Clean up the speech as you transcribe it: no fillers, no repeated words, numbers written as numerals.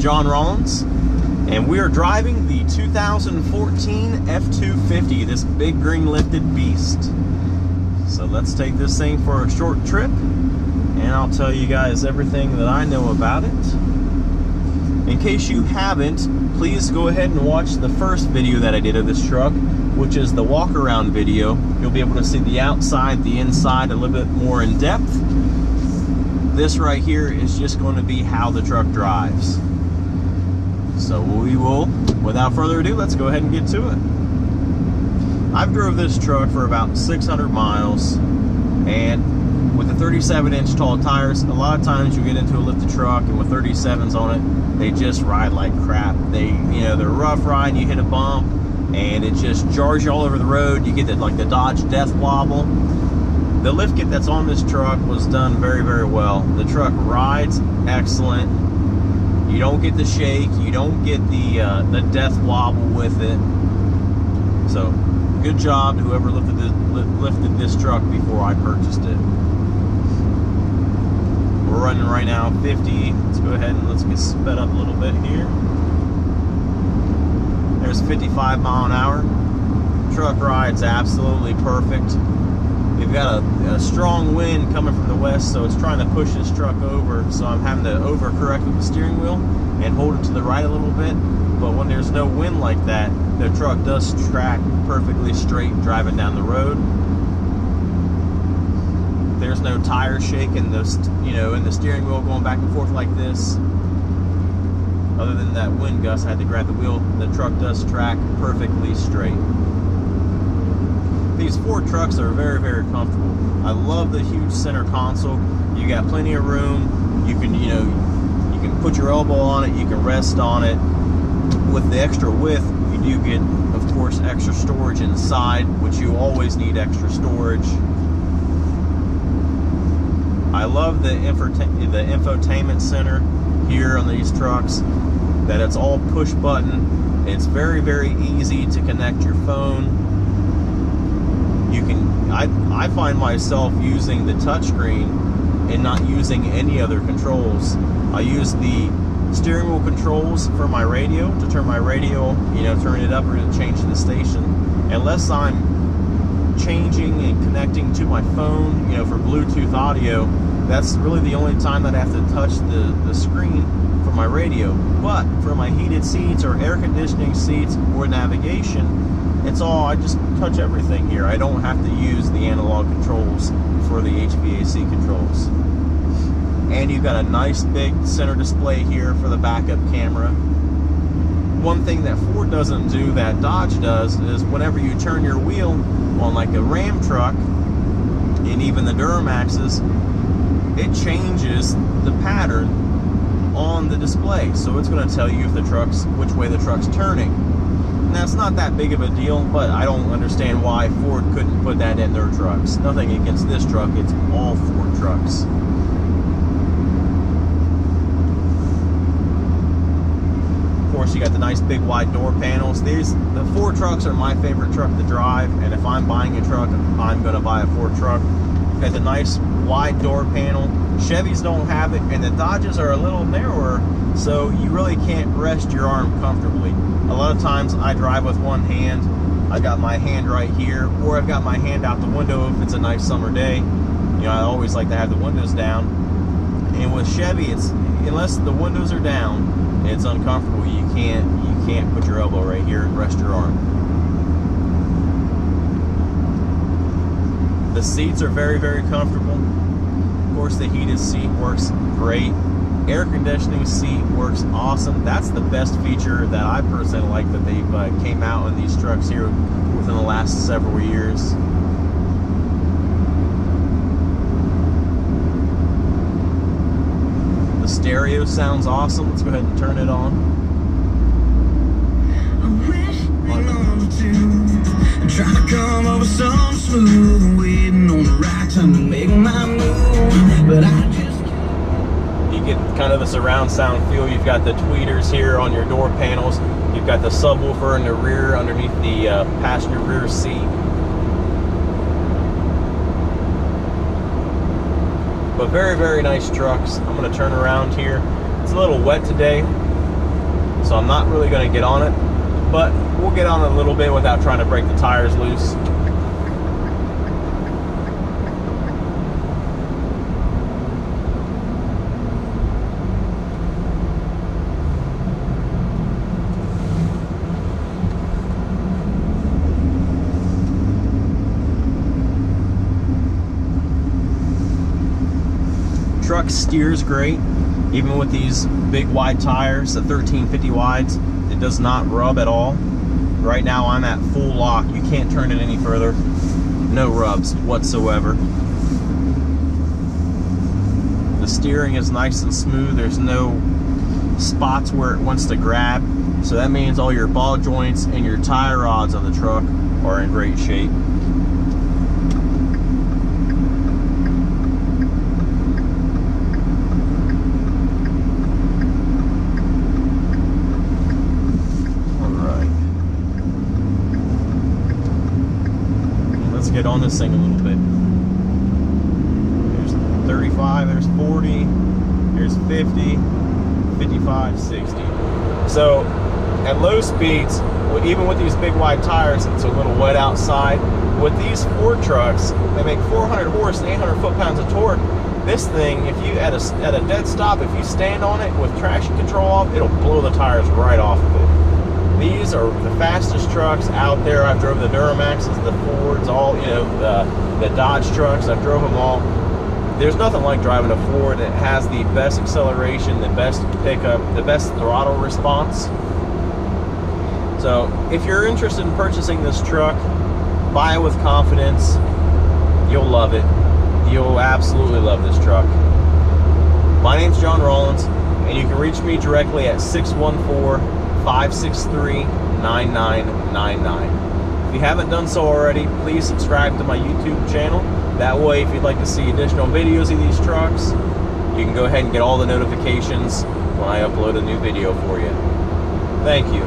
John Rollins, and we are driving the 2014 F-250, this big green lifted beast. So let's take this thing for a short trip, and I'll tell you guys everything that I know about it. In case you haven't, please go ahead and watch the first video that I did of this truck, which is the walk around video. You'll be able to see the outside, the inside a little bit more in depth. This right here is just going to be how the truck drives. So we will, without further ado, let's go ahead and get to it. I've drove this truck for about 600 miles, and with the 37-inch tall tires, a lot of times you get into a lifted truck and with 37s on it, they just ride like crap. They're rough riding, you hit a bump, and it just jars you all over the road. You get like the Dodge death wobble. The lift kit that's on this truck was done very, very well. The truck rides excellent. You don't get the shake. You don't get the death wobble with it. So, good job to whoever lifted this truck before I purchased it. We're running right now 50. Let's go ahead and let's get sped up a little bit here. There's 55 mile an hour. Truck ride's absolutely perfect. We've got a strong wind coming from the west, so it's trying to push this truck over, so I'm having to overcorrect with the steering wheel and hold it to the right a little bit. But when there's no wind like that, the truck does track perfectly straight driving down the road. There's no tire shaking, in the steering wheel going back and forth like this. Other than that wind gust, I had to grab the wheel. The truck does track perfectly straight. These Ford trucks are very, very comfortable. I love the huge center console. You got plenty of room. You can put your elbow on it. You can rest on it. With the extra width, you do get, of course, extra storage inside, which you always need extra storage. I love the infotainment center here on these trucks, that it's all push button. It's very, very easy to connect your phone. I find myself using the touchscreen and not using any other controls. I use the steering wheel controls for my radio to turn my radio, turn it up or to change the station. Unless I'm changing and connecting to my phone, for Bluetooth audio, that's really the only time that I have to touch the screen for my radio. But for my heated seats or air conditioning seats or navigation, I just touch everything here. I don't have to use the analog controls for the HVAC controls. And you've got a nice big center display here for the backup camera. One thing that Ford doesn't do that Dodge does is whenever you turn your wheel on like a Ram truck and even the Duramaxes, it changes the pattern on the display. So it's going to tell you which way the truck's turning. And that's not that big of a deal, but I don't understand why Ford couldn't put that in their trucks. Nothing against this truck, it's all Ford trucks. Of course, you got the nice big wide door panels. The Ford trucks are my favorite truck to drive, and if I'm buying a truck, I'm going to buy a Ford truck. Got the nice wide door panel. Chevys don't have it, and the Dodges are a little narrower, so you really can't rest your arm comfortably. A lot of times I drive with one hand. I got my hand right here, or I've got my hand out the window if it's a nice summer day. I always like to have the windows down. And with Chevy, unless the windows are down, it's uncomfortable. You can't put your elbow right here and rest your arm. The seats are very, very comfortable. Of course, the heated seat works great. Air conditioning seat works awesome. That's the best feature that I personally like that they've came out in these trucks here within the last several years. The stereo sounds awesome. Let's go ahead and turn it on. I wish trying to come up with something smooth, waiting on the right time to make my move, but I just get kind of a surround sound feel. You've got the tweeters here on your door panels. You've got the subwoofer in the rear underneath the passenger rear seat. But very, very nice trucks. I'm going to turn around here. It's a little wet today. so I'm not really going to get on it, but we'll get on it a little bit without trying to break the tires loose. Truck steers great, even with these big wide tires, the 1350 wides. It does not rub at all. Right now I'm at full lock. You can't turn it any further. No rubs whatsoever. The steering is nice and smooth. There's no spots where it wants to grab. So that means all your ball joints and your tie rods on the truck are in great shape. Get on this thing a little bit. There's 35, there's 40, there's 50, 55, 60. So at low speeds, even with these big wide tires, it's a little wet outside. With these Ford trucks, they make 400 horse and 800 foot-pounds of torque. This thing, if you at a dead stop, if you stand on it with traction control off, it'll blow the tires right off of it. These are the fastest trucks out there. I've drove the Duramaxes, the Fords, all, you know, the Dodge trucks. I've drove them all. There's nothing like driving a Ford that has the best acceleration, the best pickup, the best throttle response. So if you're interested in purchasing this truck, buy it with confidence. You'll love it. You'll absolutely love this truck. My name's John Rollins, and you can reach me directly at 614-563-9999. If you haven't done so already, please subscribe to my YouTube channel. That way, if you'd like to see additional videos of these trucks, you can go ahead and get all the notifications when I upload a new video for you. Thank you.